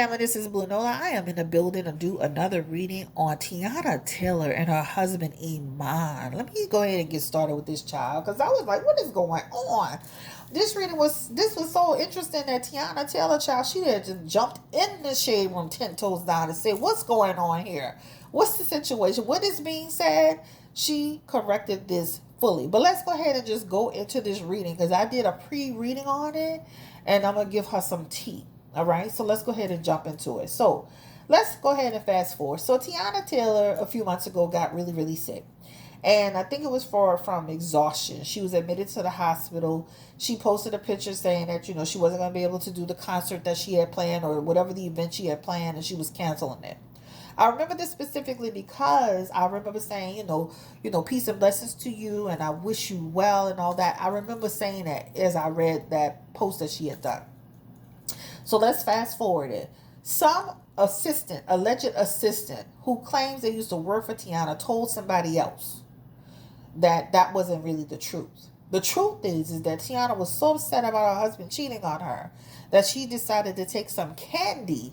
family, this is Blue Nola. I am in the building to do another reading on Teyana Taylor and her husband Iman. Let me go ahead and get started with this child because I was like, what is going on? This was so interesting that Teyana Taylor child, she had just jumped in the shade room 10 toes down and said, what's going on here? What's the situation? What is being said? She corrected this fully. But let's go ahead and just go into this reading because I did a pre-reading on it and I'm going to give her some tea. All right, so let's go ahead and jump into it. So let's go ahead and fast forward. So Teyana Taylor a few months ago got really, really sick. And I think it was from exhaustion. She was admitted to the hospital. She posted a picture saying that, she wasn't going to be able to do the concert that she had planned or whatever the event she had planned, and she was canceling it. I remember this specifically because I remember saying, peace and blessings to you, and I wish you well and all that. I remember saying that as I read that post that she had done. So let's fast forward it. Some alleged assistant, who claims they used to work for Teyana, told somebody else that that wasn't really the truth. The truth is that Teyana was so upset about her husband cheating on her that she decided to take some candy,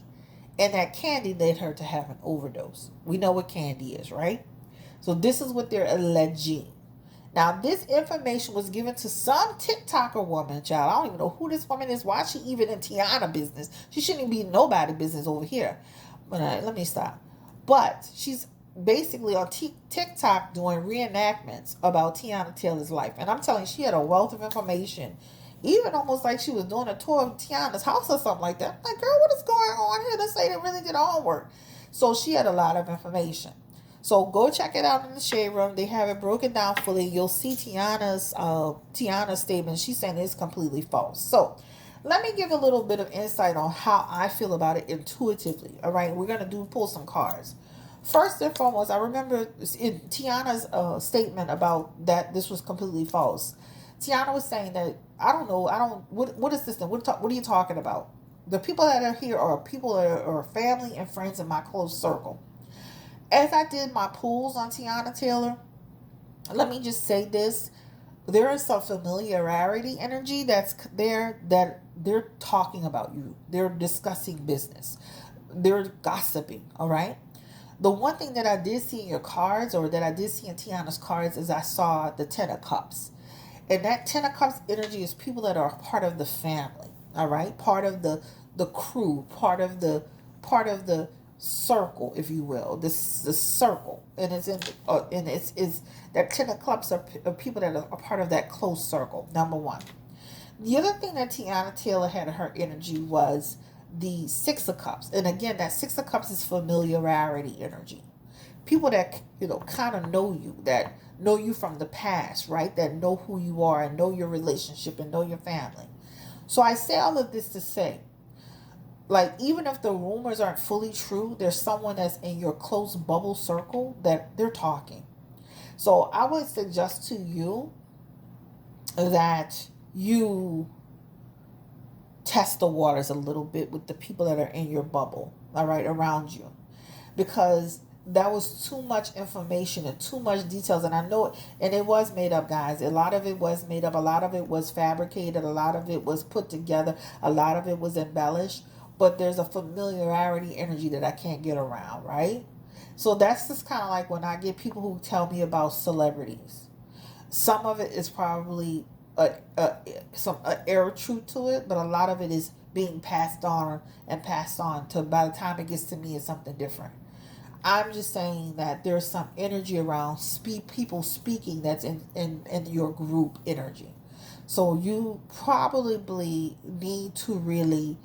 and that candy led her to have an overdose. We know what candy is, right? So this is what they're alleging. Now, this information was given to some TikToker woman, child. I don't even know who this woman is. Why is she even in Teyana business? She shouldn't be in nobody business over here. But let me stop. But she's basically on TikTok doing reenactments about Teyana Taylor's life. And I'm telling you, she had a wealth of information. Even almost like she was doing a tour of Teyana's house or something like that. I'm like, girl, what is going on here? This lady really did homework. So she had a lot of information. So go check it out in the shade room. They have it broken down fully. You'll see Teyana's statement. She's saying it's completely false. So let me give a little bit of insight on how I feel about it intuitively. All right, we're gonna pull some cards. First and foremost, I remember in Teyana's statement about that this was completely false. Teyana was saying that what is this thing? What are you talking about? The people that are here are people that are family and friends in my close circle. As I did my pulls on Teyana Taylor, let me just say this. There is some familiarity energy that's there, that they're talking about you. They're discussing business. They're gossiping, all right? The one thing that I did see in your cards, or that I did see in Teyana's cards, is I saw the Ten of Cups. And that Ten of Cups energy is people that are part of the family, all right? Part of the crew, part of the circle, if you will, the circle, and it's in and it's that Ten of Cups are people that are a part of that close circle. Number one. The other thing that Teyana Taylor had in her energy was the Six of Cups, and again, that Six of Cups is familiarity energy. People that kind of know you, that know you from the past, right? That know who you are and know your relationship and know your family. So I say all of this to say, like, even if the rumors aren't fully true, there's someone that's in your close bubble circle that they're talking. So I would suggest to you that you test the waters a little bit with the people that are in your bubble, all right, around you, because that was too much information and too much details. And I know it, and it was made up, guys. A lot of it was made up. A lot of it was fabricated. A lot of it was put together. A lot of it was embellished. But there's a familiarity energy that I can't get around, right? So that's just kind of like when I get people who tell me about celebrities. Some of it is probably some air truth to it, but a lot of it is being passed on and passed on to, by the time it gets to me, it's something different. I'm just saying that there's some energy around people speaking that's in your group energy. So you probably need to really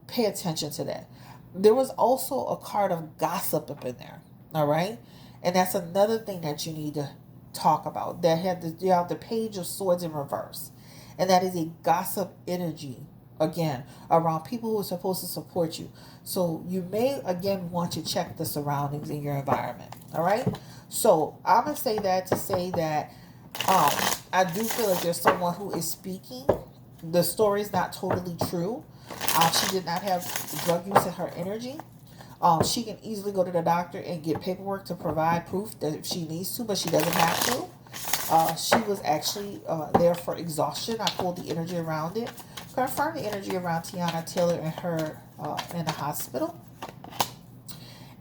pay attention to that. There was also a card of gossip up in there, all right? And that's another thing that you need to talk about. You have the Page of Swords in reverse. And that is a gossip energy, again, around people who are supposed to support you. So you may, again, want to check the surroundings in your environment, all right? So I'm going to say that to say that I do feel like there's someone who is speaking. The story is not totally true. She did not have drug use in her energy. She can easily go to the doctor and get paperwork to provide proof that if she needs to, but she doesn't have to. She was actually there for exhaustion. I pulled the energy around it confirm the energy around Teyana Taylor and her in the hospital.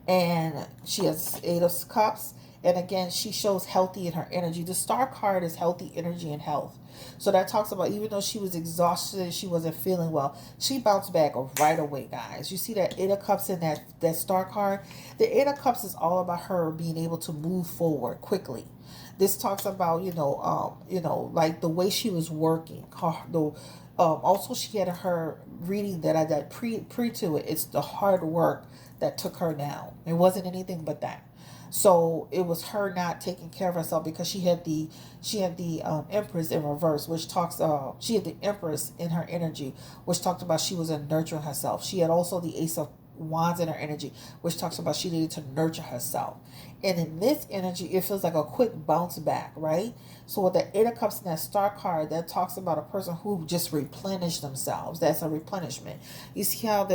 And she has Eight of Cups. And again, she shows healthy in her energy. The Star card is healthy energy and health. So that talks about even though she was exhausted, she wasn't feeling well, she bounced back right away, guys. You see that Eight of Cups in that Star card? The Eight of Cups is all about her being able to move forward quickly. This talks about, like the way she was working. Also, she had her reading that I did pre to it. It's the hard work that took her down. It wasn't anything but that. So it was her not taking care of herself because she had the Empress in reverse, which talks. She had the Empress in her energy, which talked about she was nurturing herself. She had also the Ace of Wands in her energy, which talks about she needed to nurture herself. And in this energy, it feels like a quick bounce back, right? So with the Eight of Cups and that Star card, that talks about a person who just replenished themselves. That's a replenishment. You see how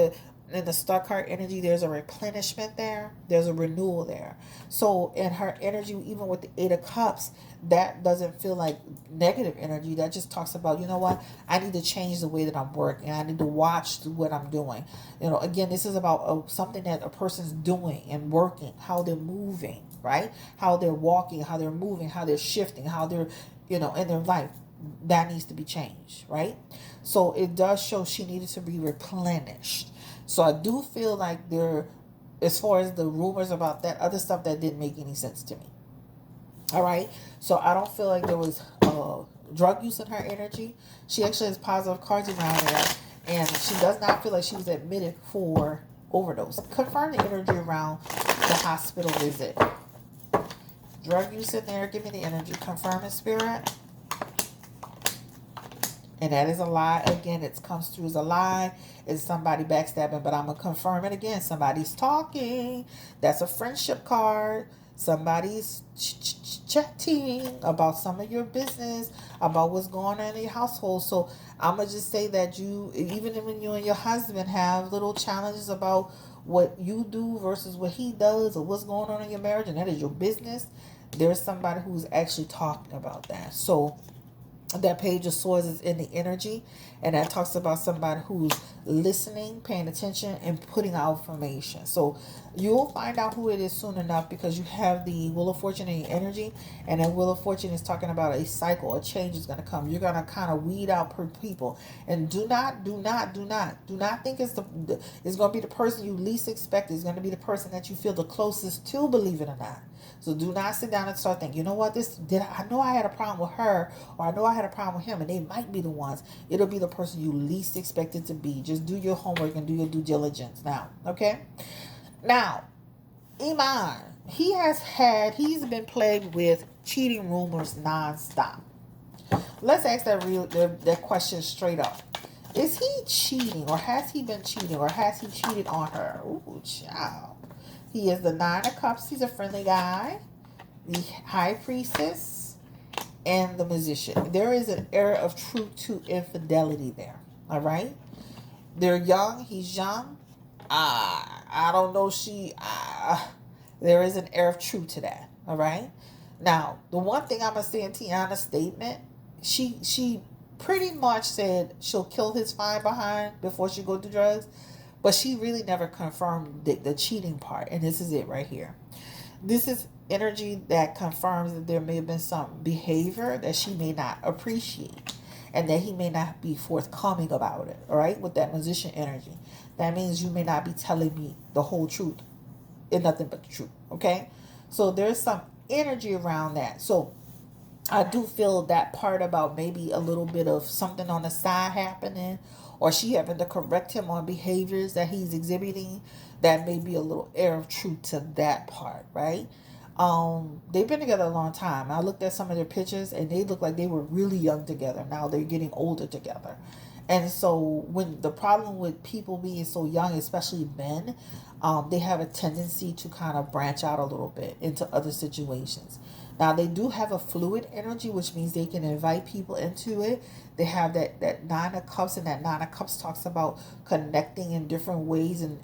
in the Star card energy, there's a replenishment there. There's a renewal there. So in her energy, even with the Eight of Cups, that doesn't feel like negative energy. That just talks about, you know what? I need to change the way that I'm working. I need to watch what I'm doing. Again, this is about something that a person's doing and working, how they're moving, right? How they're walking, how they're moving, how they're shifting, how they're, in their life. That needs to be changed, right? So it does show she needed to be replenished. So I do feel like as far as the rumors about that other stuff, that didn't make any sense to me. All right. So I don't feel like there was drug use in her energy. She actually has positive cards around there. And she does not feel like she was admitted for overdose. Confirm the energy around the hospital visit. Drug use in there. Give me the energy. Confirm it, Spirit. And that is a lie. Again, it comes through as a lie. It's somebody backstabbing, but I'm going to confirm it again. Somebody's talking. That's a friendship card. Somebody's chatting about some of your business, about what's going on in your household. So I'm going to just say that even when you and your husband have little challenges about what you do versus what he does or what's going on in your marriage, and that is your business, there's somebody who's actually talking about that. So that Page of Swords is in the energy, and that talks about somebody who's listening, paying attention, and putting out information. So you'll find out who it is soon enough, because you have the Wheel of Fortune in your energy, and that Wheel of Fortune is talking about a cycle, a change is going to come. You're going to kind of weed out per people, and do not think it's going to be the person you least expect. It's going to be the person that you feel the closest to, believe it or not. So do not sit down and start thinking, you know what, I know I had a problem with her, or I know I had a problem with him, and they might be the ones. It'll be the person you least expect it to be. Just do your homework and do your due diligence now, okay? Now, Iman, he's been plagued with cheating rumors nonstop. Let's ask that question straight up. Is he cheating, or has he been cheating, or has he cheated on her? Ooh, child. He is the Nine of Cups. He's a friendly guy. The High Priestess and the Magician. There is an air of truth to infidelity there. All right? They're young. He's young. I don't know. There is an air of truth to that. All right? Now, the one thing I'm going to say in Teyana's statement, she pretty much said she'll kill his fine behind before she go do drugs. But she really never confirmed the cheating part. And this is it right here. This is energy that confirms that there may have been some behavior that she may not appreciate, and that he may not be forthcoming about it. All right? With that Magician energy. That means you may not be telling me the whole truth and nothing but the truth. Okay? So there's some energy around that. So I do feel that part about maybe a little bit of something on the side happening, or she having to correct him on behaviors that he's exhibiting. That may be a little air of truth to that part, right? They've been together a long time. I looked at some of their pictures, and they look like they were really young together. Now they're getting older together. And so when the problem with people being so young, especially men, they have a tendency to kind of branch out a little bit into other situations. Now, they do have a fluid energy, which means they can invite people into it. They have that Nine of Cups, and that Nine of Cups talks about connecting in different ways and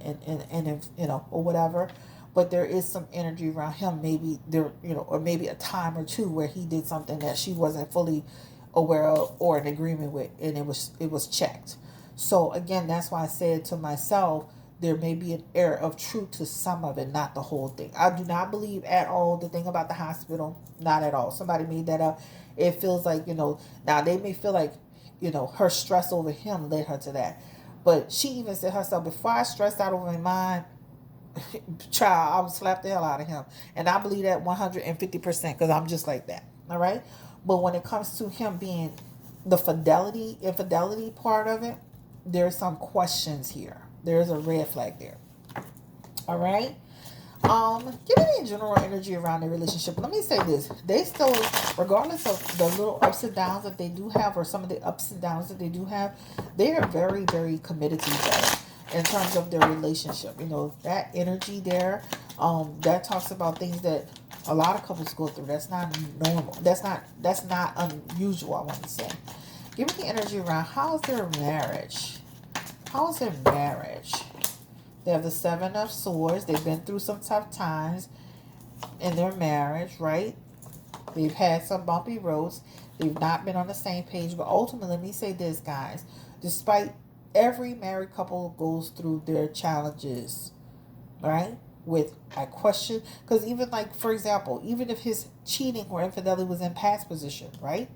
or whatever. But there is some energy around him, maybe there, or maybe a time or two where he did something that she wasn't fully aware of or in agreement with, and it was checked. So again, that's why I said to myself, there may be an air of truth to some of it, not the whole thing. I do not believe at all the thing about the hospital, not at all. Somebody made that up. It feels like, now they may feel like, her stress over him led her to that. But she even said herself, before I stressed out over mine, child, I would slap the hell out of him. And I believe that 150% because I'm just like that. All right. But when it comes to him being the infidelity part of it, there's some questions here. There's a red flag there. All right. Give me the general energy around their relationship. Let me say this. They still, regardless of the little ups and downs that they do have, or some of the ups and downs that they do have, they are very, very committed to each other in terms of their relationship. That energy there, that talks about things that a lot of couples go through. That's not normal. That's not unusual, I want to say. Give me the energy around how's their marriage. How's their marriage? They have the Seven of Swords. They've been through some tough times in their marriage, right? They've had some bumpy roads. They've not been on the same page. But ultimately, let me say this, guys. Despite every married couple goes through their challenges, right? With a question. Because even like, for example, even if his cheating or infidelity was in past position, right?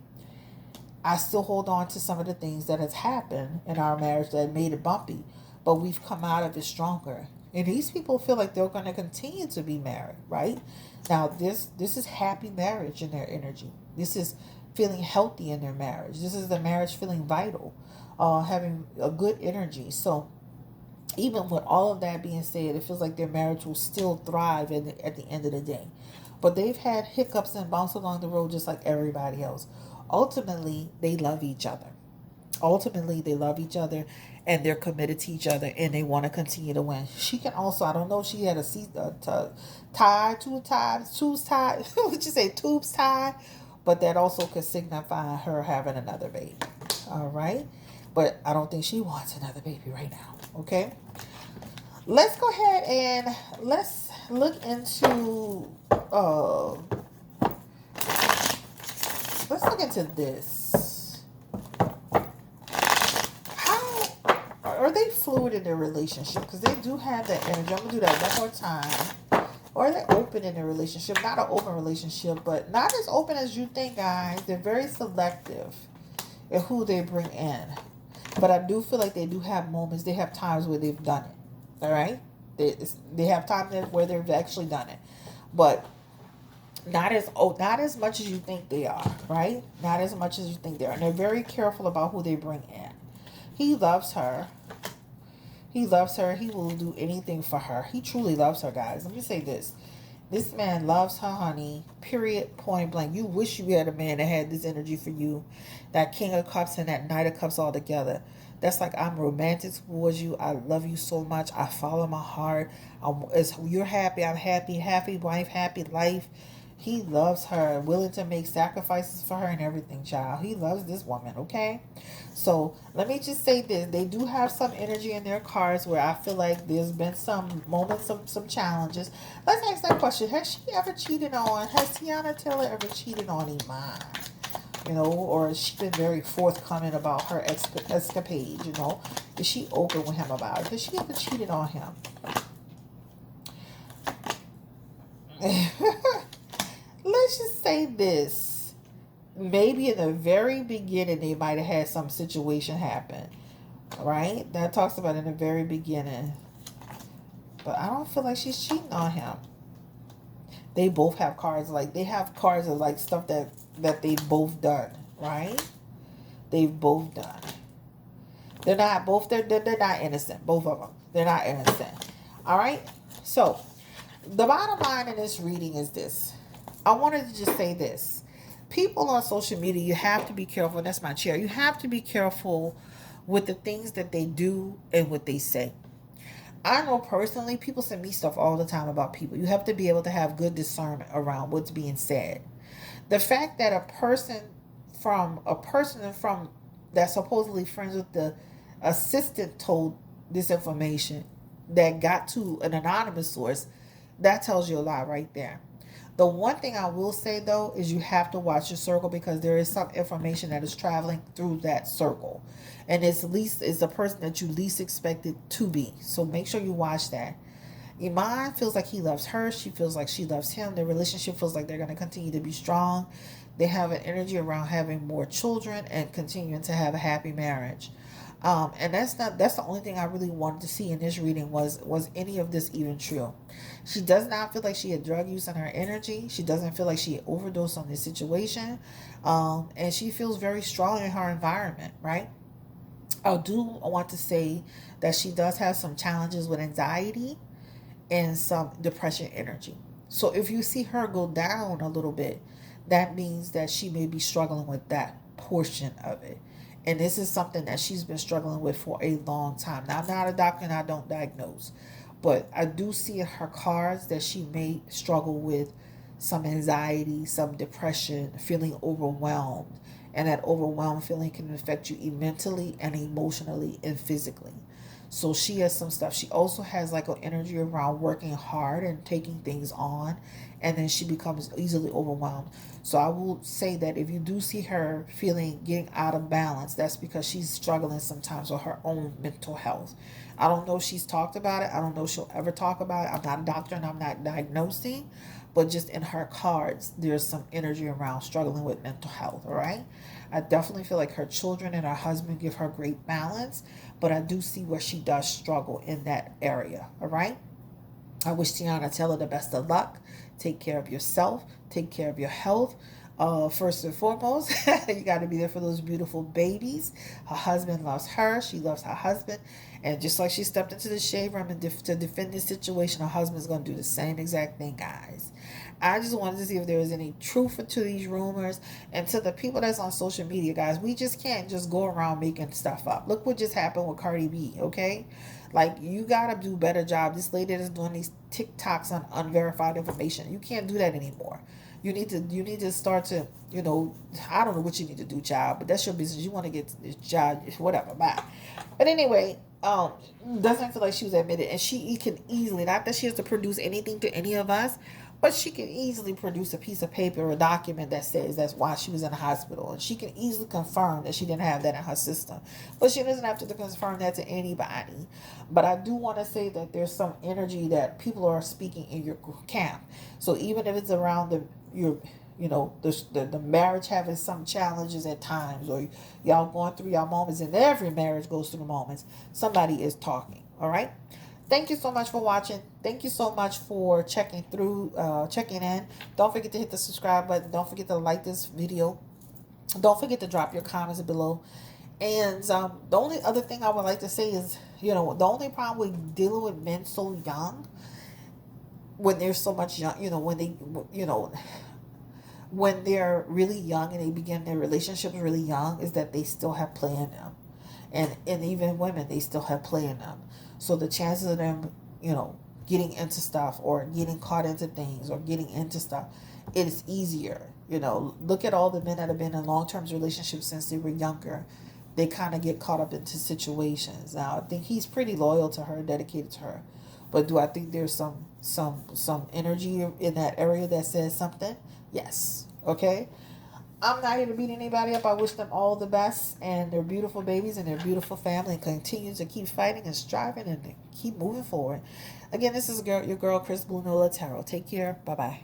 I still hold on to some of the things that has happened in our marriage that made it bumpy. But we've come out of it stronger. And these people feel like they're going to continue to be married, right? Now, this is happy marriage in their energy. This is feeling healthy in their marriage. This is the marriage feeling vital, having a good energy. So even with all of that being said, it feels like their marriage will still thrive at the end of the day. But they've had hiccups and bumps along the road just like everybody else. Ultimately, they love each other. Ultimately, they love each other and they're committed to each other and they want to continue to win. She can also, I don't know if she had tubes tied, what you say, tubes tied, but that also could signify her having another baby. All right. But I don't think she wants another baby right now. Okay. Let's go ahead and let's look into, let's look into this. Are they fluid in their relationship? Because they do have that energy. I'm going to do that one more time. Or are they open in their relationship? Not an open relationship, but not as open as you think, guys. They're very selective in who they bring in. But I do feel like they do have moments. They have times where they've done it. All right? They have times where they've actually done it. But not as much as you think they are, right? Not as much as you think they are. And they're very careful about who they bring in. He loves her. He loves her. He will do anything for her. He truly loves her, guys. Let me say this. This man loves her, honey. Period. Point blank. You wish you had a man that had this energy for you. That King of Cups and that Knight of Cups all together. That's like, I'm romantic towards you. I love you so much. I follow my heart. You're happy. I'm happy. Happy wife. Happy life. He loves her, willing to make sacrifices for her and everything, child. He loves this woman, okay? So let me just say this. They do have some energy in their cards where I feel like there's been some moments, some challenges. Let's ask that question. Has Teyana Taylor ever cheated on Iman? Or has she been very forthcoming about her escapade, Is she open with him about it? Has she ever cheated on him? Let's just say this. Maybe in the very beginning, they might have had some situation happen. Right? That talks about in the very beginning. But I don't feel like she's cheating on him. They both have cards. They have cards of stuff that they've both done. Right? They've both done. They're not innocent. Both of them. They're not innocent. All right? So, the bottom line in this reading is this. I wanted to just say this. People on social media, you have to be careful. That's my chair. You have to be careful with the things that they do and what they say. I know personally, people send me stuff all the time about people. You have to be able to have good discernment around what's being said. The fact that a person from that's supposedly friends with the assistant told this information that got to an anonymous source, that tells you a lot right there. The one thing I will say though is you have to watch your circle, because there is some information that is traveling through that circle, and it's the person that you least expect it to be. So make sure you watch that. Iman feels like he loves her. She feels like she loves him. Their relationship feels like they're going to continue to be strong. They have an energy around having more children and continuing to have a happy marriage. And that's the only thing I really wanted to see in this reading, was any of this even true. She does not feel like she had drug use in her energy. She doesn't feel like she had overdosed on this situation. And she feels very strong in her environment, right? I do want to say that she does have some challenges with anxiety and some depression energy. So if you see her go down a little bit, that means that she may be struggling with that portion of it. And this is something that she's been struggling with for a long time. Now, I'm not a doctor and I don't diagnose, but I do see in her cards that she may struggle with some anxiety, some depression, feeling overwhelmed. And that overwhelmed feeling can affect you mentally and emotionally and physically. So she has some stuff. She also has like an energy around working hard and taking things on, and then she becomes easily overwhelmed. So I will say that if you do see her feeling getting out of balance, that's because she's struggling sometimes with her own mental health. I don't know if she's talked about it. I don't know if she'll ever talk about it. I'm not a doctor and I'm not diagnosing, but just in her cards, there's some energy around struggling with mental health, all right? I definitely feel like her children and her husband give her great balance, but I do see where she does struggle in that area, all right? I wish Teyana Taylor the best of luck. Take care of yourself. Take care of your health. First and foremost, you got to be there for those beautiful babies. Her husband loves her. She loves her husband. And just like she stepped into the shade room and to defend this situation, her husband's going to do the same exact thing, guys. I just wanted to see if there was any truth to these rumors. And to the people that's on social media, guys, we just can't just go around making stuff up. Look what just happened with Cardi B, okay? Like, you gotta do a better job. This lady that's doing these TikToks on unverified information. You can't do that anymore. You need to start to, I don't know what you need to do, child, but that's your business. You want to get this job, whatever, bye. But anyway, doesn't feel like she was admitted, and she can easily, not that she has to produce anything to any of us, but she can easily produce a piece of paper or a document that says that's why she was in the hospital. And she can easily confirm that she didn't have that in her system. But she doesn't have to confirm that to anybody. But I do want to say that there's some energy that people are speaking in your camp. So even if it's around the marriage having some challenges at times, or y'all going through your moments, and every marriage goes through moments, somebody is talking, all right? Thank you so much for watching. Thank you so much for checking in. Don't forget to hit the subscribe button. Don't forget to like this video. Don't forget to drop your comments below. And the only other thing I would like to say is, the only problem with dealing with men so young, when they're so much young, when they're really young and they begin their relationships really young, is that they still have play in them. And even women, they still have play in them. So the chances of them, getting into stuff or getting caught into things or getting into stuff, it is easier. Look at all the men that have been in long-term relationships since they were younger. They kind of get caught up into situations. Now, I think he's pretty loyal to her, dedicated to her. But do I think there's some energy in that area that says something? Yes. Okay. I'm not here to beat anybody up. I wish them all the best and their beautiful babies and their beautiful family, and continue to keep fighting and striving and keep moving forward. Again, this is your girl, Chris Blue Nola Tarot. Take care. Bye-bye.